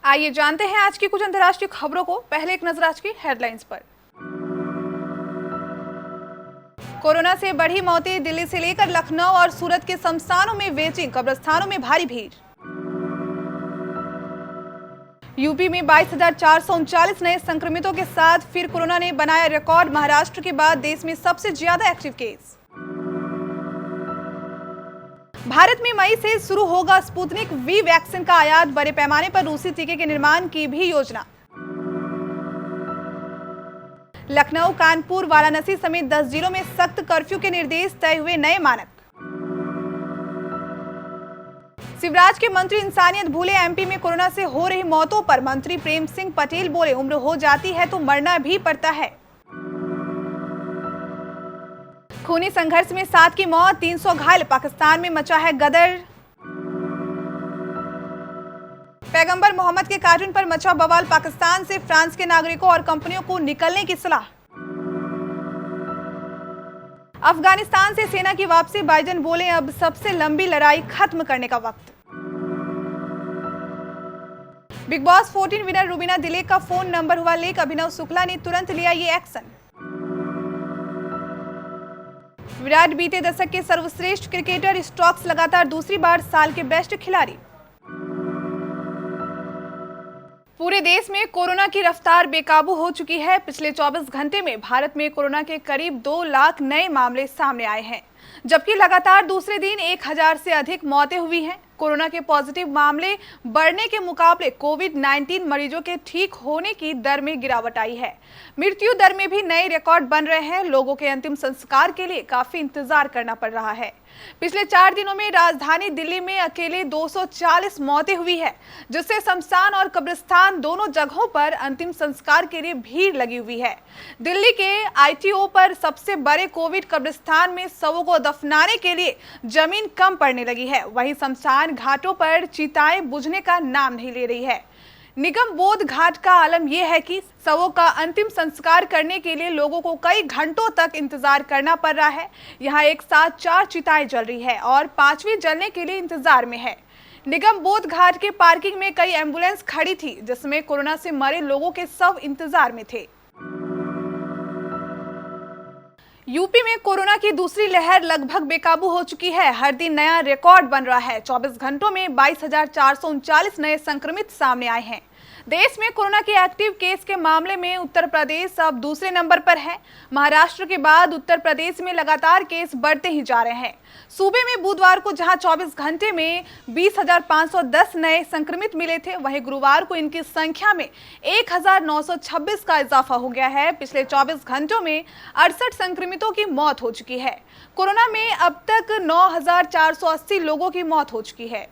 आइए जानते हैं आज की कुछ अंतर्राष्ट्रीय खबरों को। पहले एक नजर आज की हेडलाइंस पर। कोरोना से बढ़ी मौतें, दिल्ली से लेकर लखनऊ और सूरत के शमशानों में वेटिंग, कब्रिस्तानों में भारी भीड़। यूपी में 22,439 नए संक्रमितों के साथ फिर कोरोना ने बनाया रिकॉर्ड। महाराष्ट्र के बाद देश में सबसे ज्यादा एक्टिव केस। भारत में मई से शुरू होगा स्पुतनिक वी वैक्सीन का आयात, बड़े पैमाने पर रूसी टीके के निर्माण की भी योजना। लखनऊ, कानपुर, वाराणसी समेत 10 जिलों में सख्त कर्फ्यू के निर्देश, तय हुए नए मानक। शिवराज के मंत्री इंसानियत भूले, एमपी में कोरोना से हो रही मौतों पर मंत्री प्रेम सिंह पटेल बोले, उम्र हो जाती है तो मरना भी पड़ता है। खूनी संघर्ष में 7 की मौत, 300 घायल, पाकिस्तान में मचा है गदर। पैगंबर मोहम्मद के कार्टून पर मचा बवाल, पाकिस्तान से फ्रांस के नागरिकों और कंपनियों को निकलने की सलाह। अफगानिस्तान से सेना की वापसी, बाइडेन बोले अब सबसे लंबी लड़ाई खत्म करने का वक्त। Big boss 14 winner Rubina Dilaik का फोन नंबर हुआ लीक, अभिनव शुक्ला ने तुरंत लिया ये एक्शन। विराट बीते दशक के सर्वश्रेष्ठ क्रिकेटर, स्टोक्स लगातार दूसरी बार साल के बेस्ट खिलाड़ी। पूरे देश में कोरोना की रफ्तार बेकाबू हो चुकी है। पिछले 24 घंटे में भारत में कोरोना के करीब 2 लाख नए मामले सामने आए हैं, जबकि लगातार दूसरे दिन 1000 से अधिक मौतें हुई हैं। कोरोना के पॉजिटिव मामले बढ़ने के मुकाबले कोविड-19 मरीजों के ठीक होने की दर में गिरावट आई है। मृत्यु दर में भी नए रिकॉर्ड बन रहे हैं। लोगों के अंतिम संस्कार के लिए काफी इंतजार करना पड़ रहा है। पिछले 4 दिनों में राजधानी दिल्ली में अकेले 240 मौतें हुई है, जिससे शमशान और कब्रिस्तान दोनों जगहों पर अंतिम संस्कार के लिए भीड़ लगी हुई है। दिल्ली के आईटीओ पर सबसे बड़े कोविड कब्रिस्तान में शवों को दफनाने के लिए जमीन कम पड़ने लगी है। वहीं शमशान घाटों पर चिताएं बुझने का नाम नहीं ले रही है। निगम बोध घाट का आलम यह है कि शवों का अंतिम संस्कार करने के लिए लोगों को कई घंटों तक इंतजार करना पड़ रहा है। यहाँ एक साथ 4 चिताएं जल रही है और 5वीं जलने के लिए इंतजार में है। निगम बोध घाट के पार्किंग में कई एम्बुलेंस खड़ी थी, जिसमें कोरोना से मरे लोगों के शव इंतजार में थे। यूपी में कोरोना की दूसरी लहर लगभग बेकाबू हो चुकी है। हर दिन नया रिकॉर्ड बन रहा है। 24 घंटों में 22,439 नए संक्रमित सामने आए हैं। देश में कोरोना के एक्टिव केस के मामले में उत्तर प्रदेश अब दूसरे नंबर पर है। महाराष्ट्र के बाद उत्तर प्रदेश में लगातार केस बढ़ते ही जा रहे हैं। सूबे में बुधवार को जहां 24 घंटे में 20,510 नए संक्रमित मिले थे, वहीं गुरुवार को इनकी संख्या में 1,926 का इजाफा हो गया है। पिछले 24 घंटों में 68 संक्रमितों की मौत हो चुकी है। कोरोना में अब तक 9,480 लोगों की मौत हो चुकी है।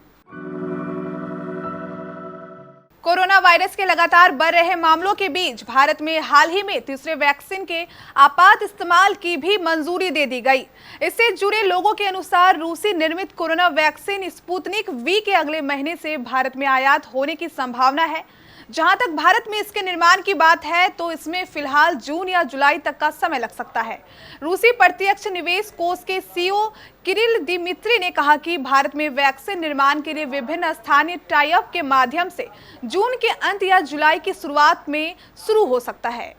कोरोना वायरस के लगातार बढ़ रहे मामलों के बीच भारत में हाल ही में तीसरे वैक्सीन के आपात इस्तेमाल की भी मंजूरी दे दी गई। इससे जुड़े लोगों के अनुसार रूसी निर्मित कोरोना वैक्सीन स्पुतनिक वी के अगले महीने से भारत में आयात होने की संभावना है। जहां तक भारत में इसके निर्माण की बात है तो इसमें फिलहाल जून या जुलाई तक का समय लग सकता है। रूसी प्रत्यक्ष निवेश कोष के सीईओ किरिल दिमित्री ने कहा कि भारत में वैक्सीन निर्माण के लिए विभिन्न स्थानीय टाई अप के माध्यम से जून के अंत या जुलाई की शुरुआत में शुरू हो सकता है।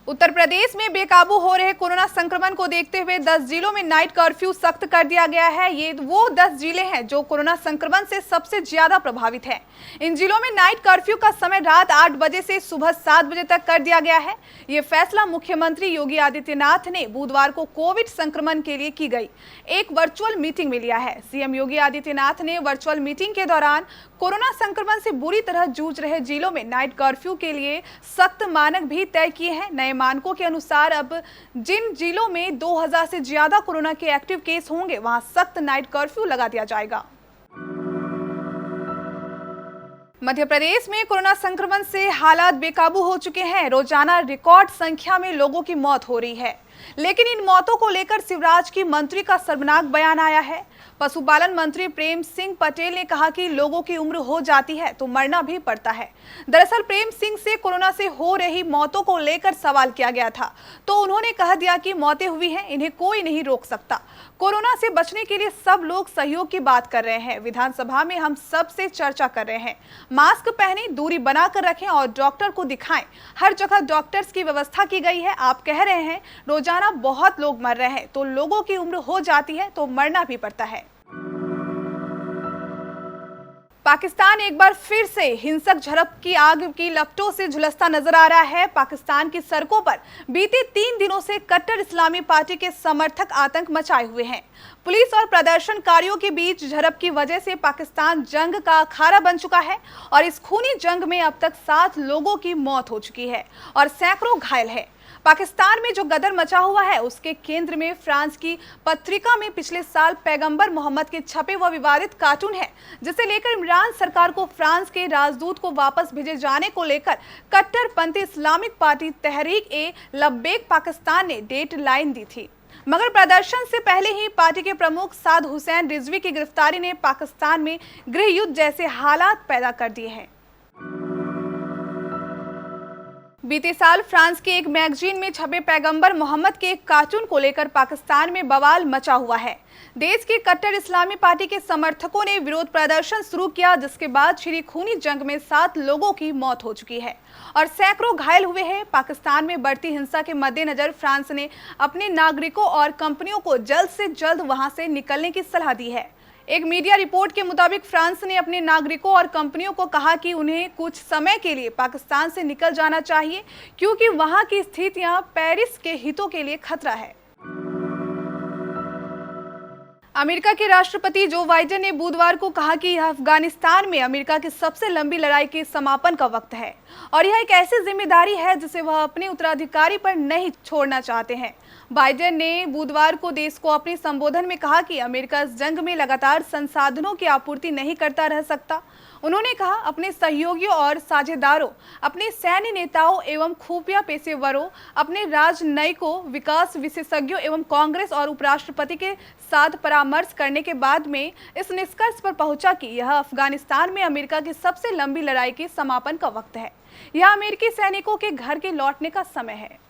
उत्तर प्रदेश में बेकाबू हो रहे कोरोना संक्रमण को देखते हुए 10 जिलों में नाइट कर्फ्यू सख्त कर दिया गया है। ये वो 10 जिले हैं जो कोरोना संक्रमण से सबसे ज्यादा प्रभावित हैं। इन जिलों में नाइट कर्फ्यू का समय रात 8 बजे से सुबह 7 बजे तक कर दिया गया है। ये फैसला मुख्यमंत्री योगी आदित्यनाथ ने बुधवार को कोविड संक्रमण के लिए की गई एक वर्चुअल मीटिंग में लिया है। सीएम योगी आदित्यनाथ ने वर्चुअल मीटिंग के दौरान कोरोना संक्रमण से बुरी तरह जूझ रहे जिलों में नाइट कर्फ्यू के लिए सख्त मानक भी तय किए हैं। नए मानकों के अनुसार अब जिन जिलों में 2000 से ज्यादा कोरोना के एक्टिव केस होंगे, वहां सख्त नाइट कर्फ्यू लगा दिया जाएगा। मध्य प्रदेश में कोरोना संक्रमण से हालात बेकाबू हो चुके हैं। रोजाना रिकॉर्ड संख्या में लोगों की मौत हो रही है। लेकिन इन मौतों को लेकर शिवराज की मंत्री का शर्मनाक बयान आया है। पशुपालन मंत्री प्रेम सिंह पटेल ने कहा कि लोगों की उम्र हो जाती है तो मरना भी पड़ता है। दरअसल प्रेम सिंह से कोरोना से हो रही मौतों को लेकर सवाल किया गया था, तो उन्होंने कह दिया कि मौतें हुई हैं, इन्हें कोई नहीं रोक सकता। कोरोना से बचने के लिए सब लोग सहयोग की बात कर रहे हैं। विधानसभा में हम सब से चर्चा कर रहे हैं। मास्क पहने, दूरी बनाकर रखें और डॉक्टर को दिखाएं। हर जगह डॉक्टर्स की व्यवस्था की गई है। आप कह रहे हैं रोजाना बहुत लोग मर रहे हैं, तो लोगों की उम्र हो जाती है तो मरना भी पड़ता है। पाकिस्तान एक बार फिर से हिंसक झड़प की आग की लपटों से झुलसता नजर आ रहा है। पाकिस्तान की सड़कों पर बीते 3 दिनों से कट्टर इस्लामी पार्टी के समर्थक आतंक मचाए हुए हैं। पुलिस और प्रदर्शनकारियों के बीच झड़प की वजह से पाकिस्तान जंग का अखाड़ा बन चुका है और इस खूनी जंग में अब तक 7 लोगों की मौत हो चुकी है और सैकड़ों घायल है। पाकिस्तान में जो गदर मचा हुआ है उसके केंद्र में फ्रांस की पत्रिका में पिछले साल पैगंबर मोहम्मद के छपे व विवादित कार्टून है, जिसे लेकर इमरान सरकार को फ्रांस के राजदूत को वापस भेजे जाने को लेकर कट्टरपंथी इस्लामिक पार्टी तहरीक ए लब्बैक पाकिस्तान ने डेडलाइन दी थी। मगर प्रदर्शन से पहले ही पार्टी के प्रमुख साद हुसैन रिजवी की गिरफ्तारी ने पाकिस्तान में गृह युद्ध जैसे हालात पैदा कर दिए हैं। बीते साल फ्रांस के एक मैगजीन में छपे पैगंबर मोहम्मद के एक कार्टून को लेकर पाकिस्तान में बवाल मचा हुआ है। देश की कट्टर इस्लामी पार्टी के समर्थकों ने विरोध प्रदर्शन शुरू किया, जिसके बाद छिड़ी खूनी जंग में 7 लोगों की मौत हो चुकी है और सैकड़ों घायल हुए हैं। पाकिस्तान में बढ़ती हिंसा के मद्देनजर फ्रांस ने अपने नागरिकों और कंपनियों को जल्द से जल्द वहां से निकलने की सलाह दी है। एक मीडिया रिपोर्ट के मुताबिक फ्रांस ने अपने नागरिकों और कंपनियों को कहा कि उन्हें कुछ समय के लिए पाकिस्तान से निकल जाना चाहिए, क्योंकि वहां की स्थितियां पेरिस के हितों के लिए खतरा है। अमेरिका के राष्ट्रपति जो बाइडेन ने बुधवार को कहा कि यह अफगानिस्तान में अमेरिका की सबसे लंबी लड़ाई के समापन का वक्त है और यह एक ऐसी जिम्मेदारी है जिसे वह अपने उत्तराधिकारी पर नहीं छोड़ना चाहते हैं। बाइडेन ने बुधवार को देश को अपने संबोधन में कहा कि अमेरिका इस जंग में लगातार संसाधनों की आपूर्ति नहीं करता रह सकता। उन्होंने कहा, अपने सहयोगियों और साझेदारों, अपने सैन्य नेताओं एवं खुफिया पेशेवरों, अपने राजनयिकों, विकास विशेषज्ञों एवं कांग्रेस और उपराष्ट्रपति के साथ परामर्श करने के बाद में इस निष्कर्ष पर पहुंचा कि यह अफगानिस्तान में अमेरिका की सबसे लंबी लड़ाई के समापन का वक्त है। यह अमेरिकी सैनिकों के घर के लौटने का समय है।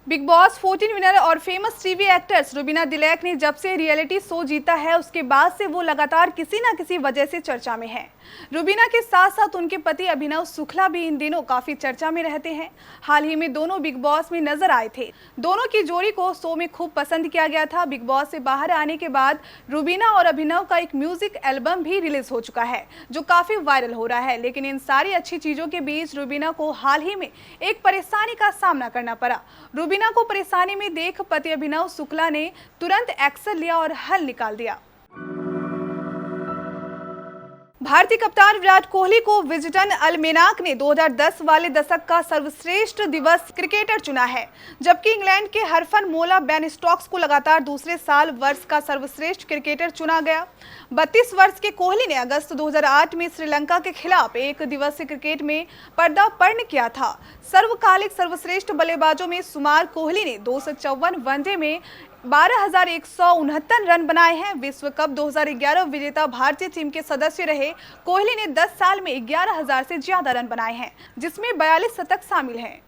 बिग बॉस 14 विनर और famous TV actress Rubina Dilaik ने जब से रियलिटी शो जीता है उसके बाद से वो लगातार किसी न किसी वजह से चर्चा में है। रुबीना के साथ साथ उनके पति अभिनव शुक्ला भी इन दिनों काफी चर्चा में रहते हैं। हाल ही में दोनों बिग बॉस में नजर आए थे। दोनों की जोड़ी को शो में खूब पसंद किया गया था। बिग बॉस से बाहर आने के बाद रुबीना और अभिनव का एक म्यूजिक एल्बम भी रिलीज हो चुका है, जो काफी वायरल हो रहा है। लेकिन इन सारी अच्छी चीजों के बीच रुबीना को हाल ही में एक परेशानी का सामना करना पड़ा। रुबीना को परेशानी में देख पति अभिनव शुक्ला ने तुरंत एक्शन लिया और हल निकाल दिया। भारतीय कप्तान विराट कोहली को विजडन अलमेनाक ने 2010 वाले दशक का सर्वश्रेष्ठ दिवस क्रिकेटर चुना है, जबकि इंग्लैंड के हरफनमौला बेन स्टोक्स को लगातार दूसरे साल वर्ष का सर्वश्रेष्ठ क्रिकेटर चुना गया। 32 वर्ष के कोहली ने अगस्त 2008 में श्रीलंका के खिलाफ एक दिवसीय क्रिकेट में पदार्पण किया था। सर्वकालिक सर्वश्रेष्ठ बल्लेबाजों में शुमार कोहली ने 254 वनडे में 12,169 रन बनाए हैं। विश्व कप 2011 विजेता भारतीय टीम के सदस्य रहे कोहली ने 10 साल में 11,000 से ज्यादा रन बनाए हैं, जिसमें 42 शतक शामिल हैं।